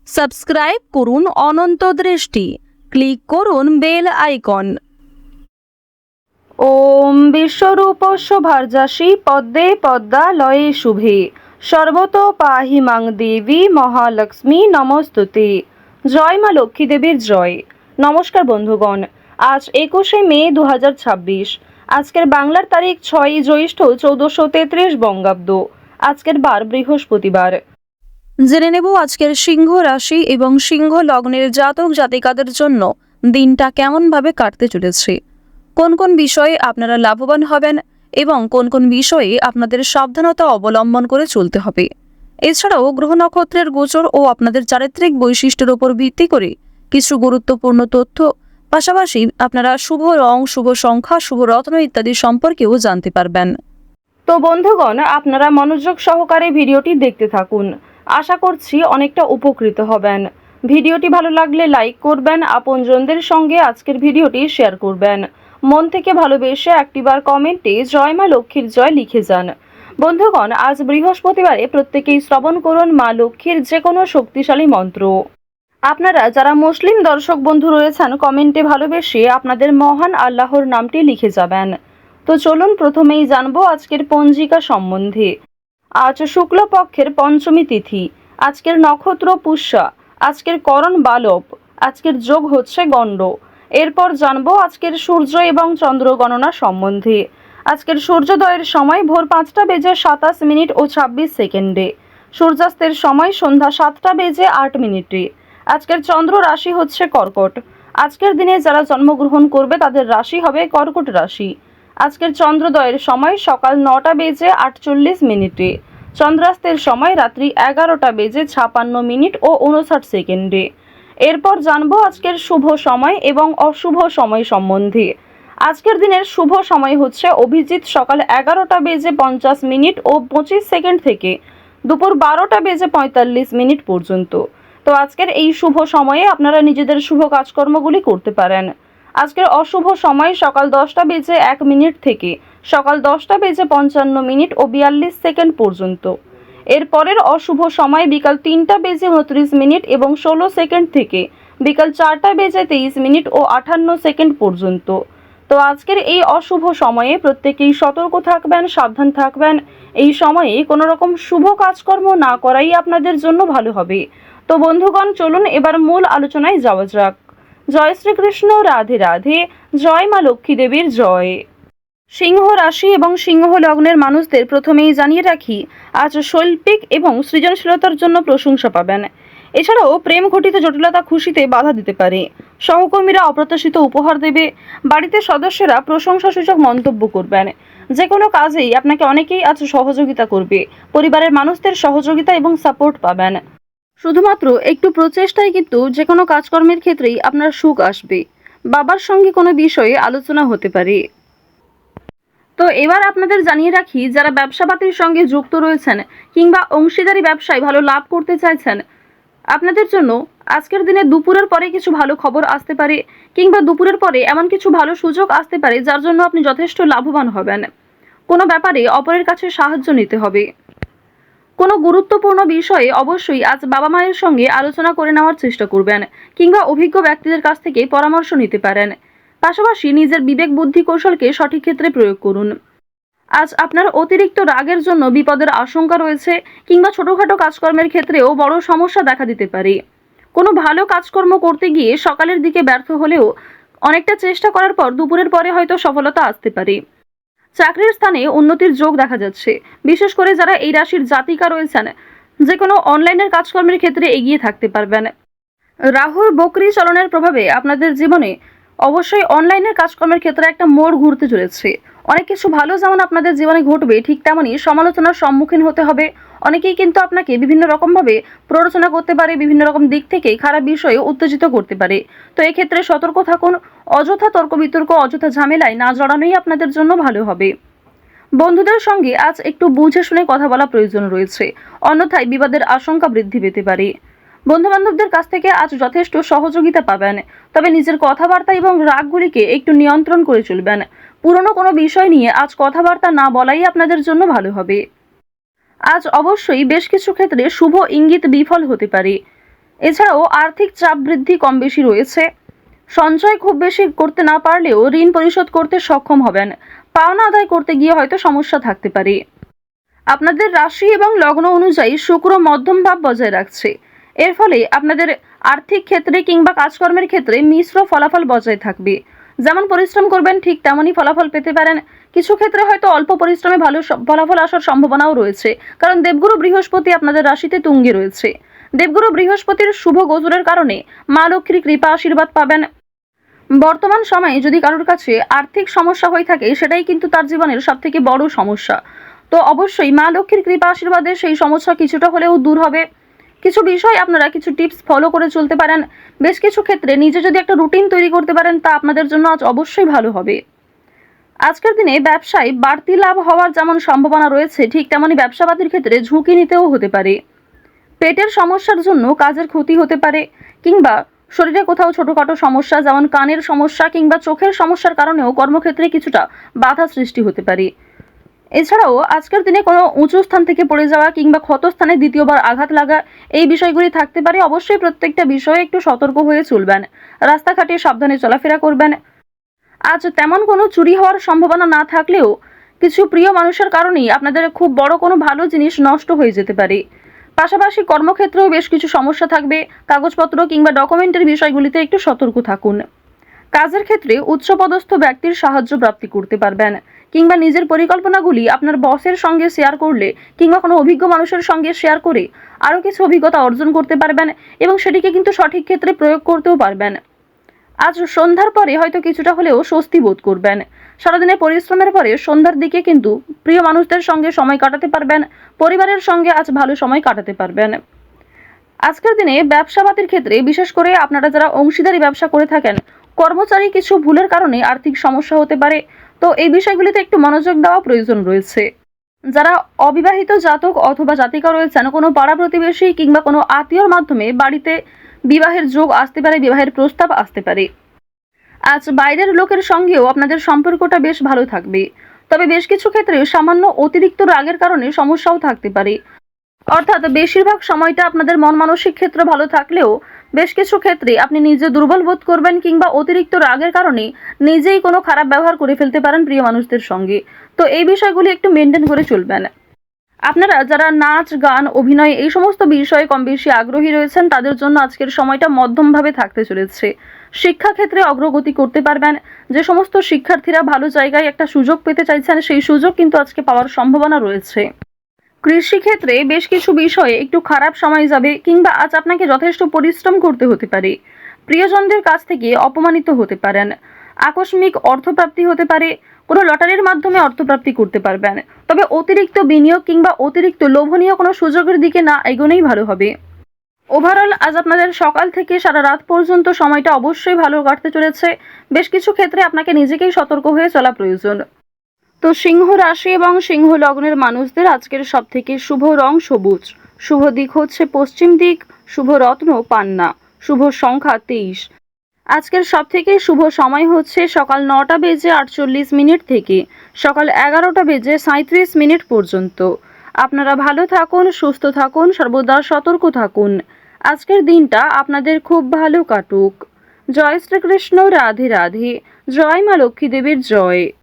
Subscribe করুন অনন্ত দৃষ্টি, click করুন বেল আইকন। ওম বিশ্বরূপস্য ভার্যাসি পদ্মে পদ্মালয়ে শুভে সর্বত পাহি মাং দেবী মহালক্ষ্মী নমস্তুতে। জয় মা লক্ষ্মী দেবীর জয়। নমস্কার বন্ধুগণ, আজ 21শে মে 2026। আজকের বাংলার তারিখ 6ই জ্যৈষ্ঠ 1433 বঙ্গাব্দ। আজকের বার বৃহস্পতিবার। জেনে নেব আজকের সিংহ রাশি এবং সিংহ লগ্নের জাতক জাতিকাদের জন্য দিনটা কেমনভাবে কাটতে চলেছে, কোন কোন বিষয়ে আপনারা লাভবান হবেন এবং কোন কোন বিষয়ে আপনাদের সাবধানতা অবলম্বন করে চলতে হবে। এছাড়াও গ্রহ নক্ষত্রের গোচর ও আপনাদের চারিত্রিক বৈশিষ্ট্যের উপর ভিত্তি করে কিছু গুরুত্বপূর্ণ তথ্য, পাশাপাশি আপনারা শুভ রং, শুভ সংখ্যা, শুভ রত্ন ইত্যাদি সম্পর্কেও জানতে পারবেন। তো বন্ধুগণ, আপনারা মনোযোগ সহকারে ভিডিওটি দেখতে থাকুন। আশা করছি অনেকটা উপকৃত হবেন। ভিডিওটি ভালো লাগলে লাইক করবেন, আপনজনদের সঙ্গে আজকের ভিডিওটি শেয়ার করবেন। মন থেকে ভালোবেসে একটিবার কমেন্টে জয় মা লক্ষ্মীর জয় লিখে যান। বন্ধুগণ, আজ বৃহস্পতিবারে প্রত্যেকেই শ্রবণ করুন মা লক্ষ্মীর যে কোনো শক্তিশালী মন্ত্র। আপনারা যারা মুসলিম দর্শক বন্ধু রয়েছেন, কমেন্টে ভালোবেসে আপনাদের মহান আল্লাহর নামটি লিখে যাবেন। তো চলুন প্রথমেই জানবো আজকের পঞ্জিকা সম্বন্ধে। আজ শুক্লপক্ষের পঞ্চমী তিথি, আজকের নক্ষত্র পুষ্যা, আজকের করণ বালব, আজকের যোগ হচ্ছে গণ্ড। এরপর জানবো আজকের সূর্য এবং চন্দ্র গণনা সম্বন্ধে। আজকের সূর্যোদয়ের সময় ভোর 5টা বেজে 27 মিনিট ও 26 সেকেন্ডে, সূর্যাস্তের সময় সন্ধ্যা 7টা বেজে 8 মিনিটে। আজকের চন্দ্র রাশি হচ্ছে কর্কট। আজকের দিনে যারা জন্মগ্রহণ করবে তাদের রাশি হবে কর্কট রাশি। আজকের চন্দ্রোদয়ের সময় সকাল 9টা বেজে 48 মিনিটে, চন্দ্রাস্তের সময় রাত্রি 11টা বেজে 56 মিনিট ও 59 সেকেন্ডে। এরপর জানবো আজকের শুভ সময় এবং অশুভ সময় সম্বন্ধে। আজকের দিনের শুভ সময় হচ্ছে অভিজিৎ সকাল 11টা বেজে 50 মিনিট ও 25 সেকেন্ড থেকে দুপুর 12টা বেজে 45 মিনিট পর্যন্ত। তো আজকের এই শুভ সময়ে আপনারা নিজেদের শুভ কাজকর্মগুলি করতে পারেন। আজকের অশুভ সময় সকাল 10টা বেজে 1 মিনিট থেকে সকাল 10টা বেজে 55 মিনিট ও 42 সেকেন্ড পর্যন্ত। এরপরের অশুভ সময় বিকাল 3টা বেজে 29 মিনিট এবং 16 সেকেন্ড থেকে বিকাল 4টা বেজে 23 মিনিট ও 58 সেকেন্ড পর্যন্ত। তো আজকের এই অশুভ সময়ে প্রত্যেকেই সতর্ক থাকবেন, সাবধান থাকবেন। এই সময়ে কোনো রকম শুভ কাজকর্ম না করাই আপনাদের জন্য ভালো হবে। তো বন্ধুগণ, চলুন এবার মূল আলোচনায় যাওয়া যাক। জয় শ্রীকৃষ্ণ, রাধে রাধে, জয় মা লক্ষ্মী দেবীর জয়। সিংহ রাশি এবং সিংহ লগ্নের মানুষদের প্রথমেই জানিয়ে রাখি, আজ শৈল্পিক এবং সৃজনশীলতার জন্য প্রশংসা পাবেন। এছাড়াও প্রেম ঘটিত জটিলতা খুশিতে বাধা দিতে পারে। সহকর্মীরা অপ্রত্যাশিত উপহার দেবে। বাড়িতে সদস্যরা প্রশংসাসূচক মন্তব্য করবেন। যে কোনো কাজেই আপনাকে অনেকেই আজ সহযোগিতা করবে। পরিবারের মানুষদের সহযোগিতা এবং সাপোর্ট পাবেন। শুধুমাত্র একটু প্রচেষ্টায় কিন্তু যে কোনো কাজকর্মের ক্ষেত্রেই আপনার সুখ আসবে। বাবার সঙ্গে কোনো বিষয়ে আলোচনা হতে পারে। তো এবার আপনাদের জানিয়ে রাখি, যারা ব্যবসাপাতির সঙ্গে যুক্ত রয়েছেন কিংবা অংশীদারি ব্যবসায় ভালো লাভ করতে চাইছেন, আপনাদের জন্য আজকের দিনে দুপুরের পরে কিছু ভালো খবর আসতে পারে কিংবা দুপুরের পরে এমন কিছু ভালো সুযোগ আসতে পারে যার জন্য আপনি যথেষ্ট লাভবান হবেন। কোনো ব্যাপারে অপরের কাছে সাহায্য নিতে হবে। কোনো গুরুত্বপূর্ণ বিষয়ে অবশ্যই আজ বাবা মায়ের সঙ্গে আলোচনা করে নেওয়ার চেষ্টা করবেন কিংবা অভিজ্ঞ ব্যক্তিদের কাছ থেকে পরামর্শ নিতে পারেন। পাশাপাশি নিজের বিবেক বুদ্ধি কৌশলকে সঠিক ক্ষেত্রে প্রয়োগ করুন। আজ আপনার অতিরিক্ত রাগের জন্য বিপদের আশঙ্কা রয়েছে কিংবা ছোটখাটো কাজকর্মের ক্ষেত্রেও বড় সমস্যা দেখা দিতে পারে। কোনো ভালো কাজকর্ম করতে গিয়ে সকালের দিকে ব্যর্থ হলেও অনেকটা চেষ্টা করার পর দুপুরের পরে হয়তো সফলতা আসতে পারে। চাকরির স্থানে উন্নতির যোগ দেখা যাচ্ছে। বিশেষ করে যারা এই রাশির জাতিকা রয়েছেন, যে কোনো অনলাইনের কাজকর্মের ক্ষেত্রে এগিয়ে থাকতে পারবেন। রাহুর বকরি চলনের প্রভাবে আপনাদের জীবনে অবশ্যই অনলাইনের কাজকর্মের ক্ষেত্রে একটা মোড় ঘুরতে চলেছে। অনেক কিছু ভালো যেমন আপনাদের জীবনে ঘটবে, ঠিক তেমনই সমালোচনার সম্মুখীন হতে হবে। অনেকেই কিন্তু আপনাকে বিভিন্ন রকমভাবে প্ররোচনা করতে পারে, বিভিন্ন রকম দিক থেকে খারাপ বিষয়ে উত্তেজিত করতে পারে। তো এক্ষেত্রে সতর্ক থাকুন। অযথা তর্ক বিতর্ক, অযথা ঝামেলায় না জড়ানোই আপনাদের জন্য ভালো হবে। বন্ধুদের সঙ্গে আজ একটু বুঝে শুনে কথা বলা প্রয়োজন রয়েছে, অন্যথায় বিবাদের আশঙ্কা বৃদ্ধি পেতে পারে। বন্ধুবান্ধবদের কাছ থেকে আজ যথেষ্ট সহযোগিতা পাবেন, তবে নিজের কথাবার্তা এবং রাগগুলিকে একটু নিয়ন্ত্রণ করে চলবেন। পুরনো কোনো বিষয় নিয়ে আজ কথাবার্তা না বলাই আপনাদের জন্য ভালো হবে। আজ অবশ্যই বেশ কিছু ক্ষেত্রে শুভ ইঙ্গিত বিফল হতে পারে। এছাড়াও আর্থিক চাপ বৃদ্ধি কম বেশি রয়েছে। সঞ্চয় খুব বেশি করতে না পারলেও ঋণ পরিশোধ করতে সক্ষম হবেন। পাওনা আদায় করতে গিয়ে হয়তো সমস্যা থাকতে পারে। আপনাদের রাশি এবং লগ্ন অনুযায়ী শুক্র মধ্যম ভাব বজায় রাখছে। এর ফলে আপনাদের আর্থিক ক্ষেত্রে কিংবা কাজকর্মের ক্ষেত্রে মিশ্র ফলাফল বজায় থাকবে। যেমন পরিশ্রম করবেন ঠিক তেমনই ফলাফল পেতে পারেন। কিছু ক্ষেত্রে হয়তো অল্প পরিশ্রমে ভালো ফলাফল আসার সম্ভাবনাও রয়েছে, কারণ দেবগুরু বৃহস্পতি আপনাদের রাশিতে তুঙ্গে রয়েছে। দেবগুরু বৃহস্পতির শুভ গোচরের কারণে মা লক্ষ্মীর কৃপা আশীর্বাদ পাবেন। বর্তমান সময়ে যদি কারোর কাছে আর্থিক সমস্যা হয়ে থাকে, সেটাই কিন্তু তার জীবনের সবথেকে বড় সমস্যা। তো অবশ্যই মা লক্ষ্মীর কৃপা আশীর্বাদে সেই সমস্যা কিছুটা হলেও দূর হবে। কিছু বিষয় আপনারা কিছু টিপস ফলো করে চলতে পারেন। বেশ কিছু ক্ষেত্রে নিজে যদি একটা রুটিন তৈরি করতে পারেন, তা আপনাদের জন্য আজ অবশ্যই ভালো হবে। আজকের দিনে ব্যবসায় বাড়তি লাভ হওয়ার যেমন সম্ভাবনা রয়েছে, ঠিক তেমনি ব্যবসাবাদীর ক্ষেত্রে ঝুঁকি নিতেও হতে পারে। পেটের সমস্যার জন্য কাজের ক্ষতি হতে পারে, কিংবা শরীরে কোথাও ছোটখাটো সমস্যা যেমন কানের সমস্যা কিংবা চোখের সমস্যার কারণেও কর্মক্ষেত্রে কিছুটা বাধা সৃষ্টি হতে পারে। এছাড়াও আজকের দিনে কোনো উঁচু স্থান থেকে পড়ে যাওয়া কিংবা ক্ষতস্থানে দ্বিতীয়বার আঘাত লাগা, এই বিষয়গুলি থাকতে পারে। অবশ্যই প্রত্যেকটা বিষয়ে একটু সতর্ক হয়ে চলবেন। রাস্তাঘাটে সাবধানে চলাফেরা করবেন। আজ তেমন কোনো চুরি হওয়ার সম্ভাবনা না থাকলেও কিছু প্রিয় মানুষের কারণেই আপনাদের খুব বড় কোনো ভালো জিনিস নষ্ট হয়ে যেতে পারে। পাশাপাশি কর্মক্ষেত্রেও বেশ কিছু সমস্যা থাকবে। কাগজপত্র কিংবা ডকুমেন্টের বিষয়গুলিতে একটু সতর্ক থাকুন। কাজের ক্ষেত্রে উচ্চপদস্থ ব্যক্তির সাহায্য প্রাপ্তি করতে পারবেন, কিংবা নিজের পরিকল্পনাগুলি আপনার বসের সঙ্গে শেয়ার করলে কিংবা কোনো অভিজ্ঞ মানুষের সঙ্গে শেয়ার করে আরও কিছু অভিজ্ঞতা অর্জন করতে পারবেন, এবং সেটিকে কিন্তু সঠিক ক্ষেত্রে প্রয়োগ করতেও পারবেন। আজ সন্ধ্যার পরে হয়তো কিছুটা হলেও স্বস্তি বোধ করবেন। সারাদিনের পরিশ্রমের পরে সন্ধ্যার দিকে কিন্তু প্রিয় মানুষদের সঙ্গে সময় কাটাতে পারবেন। পরিবারের সঙ্গে আজ ভালো সময় কাটাতে পারবেন। আজকের দিনে ব্যবসাবাদীর ক্ষেত্রে বিশেষ করে আপনারা যারা অংশীদারি ব্যবসা করে থাকেন, কর্মচারী কিছু ভুলের কারণে আর্থিক সমস্যা হতে পারে। তো এই বিষয়গুলিতে একটু মনোযোগ দেওয়া প্রয়োজন রয়েছে। যারা অবিবাহিত জাতক অথবা জাতিকা রয়েছেন, কোনো পাড়া প্রতিবেশী কিংবা কোনো আত্মীয়র মাধ্যমে বাড়িতে বিবাহের যোগ আসতে পারে, বিবাহের প্রস্তাব আসতে পারে। আজ বাইরের লোকের সঙ্গেও আপনাদের সম্পর্কটা বেশ ভালো থাকবে। তবে বেশ কিছু ক্ষেত্রে সামান্য অতিরিক্ত রাগের কারণে সমস্যাও থাকতে পারে। অর্থাৎ বেশিরভাগ সময়টা আপনাদের মন মানসিক ক্ষেত্র ভালো থাকলেও বেশ কিছু ক্ষেত্রে আপনি নিজে দুর্বল বোধ করবেন, কিংবা অতিরিক্ত রাগের কারণে নিজেই কোনো খারাপ ব্যবহার করে ফেলতে পারেন প্রিয় মানুষদের সঙ্গে। তো এই বিষয়গুলি একটু মেনটেন করে চলবেন। আপনারা যারা নাচ, গান, অভিনয় এই সমস্ত বিষয়ে কম বেশি আগ্রহী রয়েছেন, তাদের জন্য আজকের সময়টা মধ্যমভাবে থাকতে চলেছে। শিক্ষাক্ষেত্রে অগ্রগতি করতে পারবেন। যে সমস্ত শিক্ষার্থীরা ভালো জায়গায় একটা সুযোগ পেতে চাইছেন, সেই সুযোগ কিন্তু আজকে পাওয়ার সম্ভাবনা রয়েছে। কৃষিক্ষেত্রে বেশ কিছু বিষয়ে একটু খারাপ সময় যাবে, কিংবা আজ আপনাকে যথেষ্ট পরিশ্রম করতে হতে পারে। প্রিয়জনদের কাছ থেকে অপমানিত হতে পারেন। আকস্মিক অর্থপ্রাপ্তি হতে পারে। কোনো লটারির মাধ্যমে অর্থপ্রাপ্তি করতে পারবেন। তবে অতিরিক্ত বিনিয়োগ কিংবা অতিরিক্ত লোভনীয় কোনো সুযোগের দিকে না এগোনোই ভালো হবে। ওভারঅল আজ আপনাদের সকাল থেকে সারা রাত পর্যন্ত সময়টা অবশ্যই ভালো কাটতে চলেছে। বেশ কিছু ক্ষেত্রে আপনাকে নিজেকেই সতর্ক হয়ে চলা প্রয়োজন। তো সিংহ রাশি এবং সিংহ লগ্নের মানুষদের আজকের সবথেকে শুভ রং সবুজ। শুভ দিক হচ্ছে পশ্চিম দিক। শুভ রত্ন পান্না। শুভ সংখ্যা 23। আজকের সবথেকে শুভ সময় হচ্ছে সকাল 9:48 থেকে সকাল 11:37 পর্যন্ত। আপনারা ভালো থাকুন, সুস্থ থাকুন, সর্বদা সতর্ক থাকুন। আজকের দিনটা আপনাদের খুব ভালো কাটুক। জয় শ্রীকৃষ্ণ। রাধে রাধে। জয় মা লক্ষ্মী দেবীর জয়।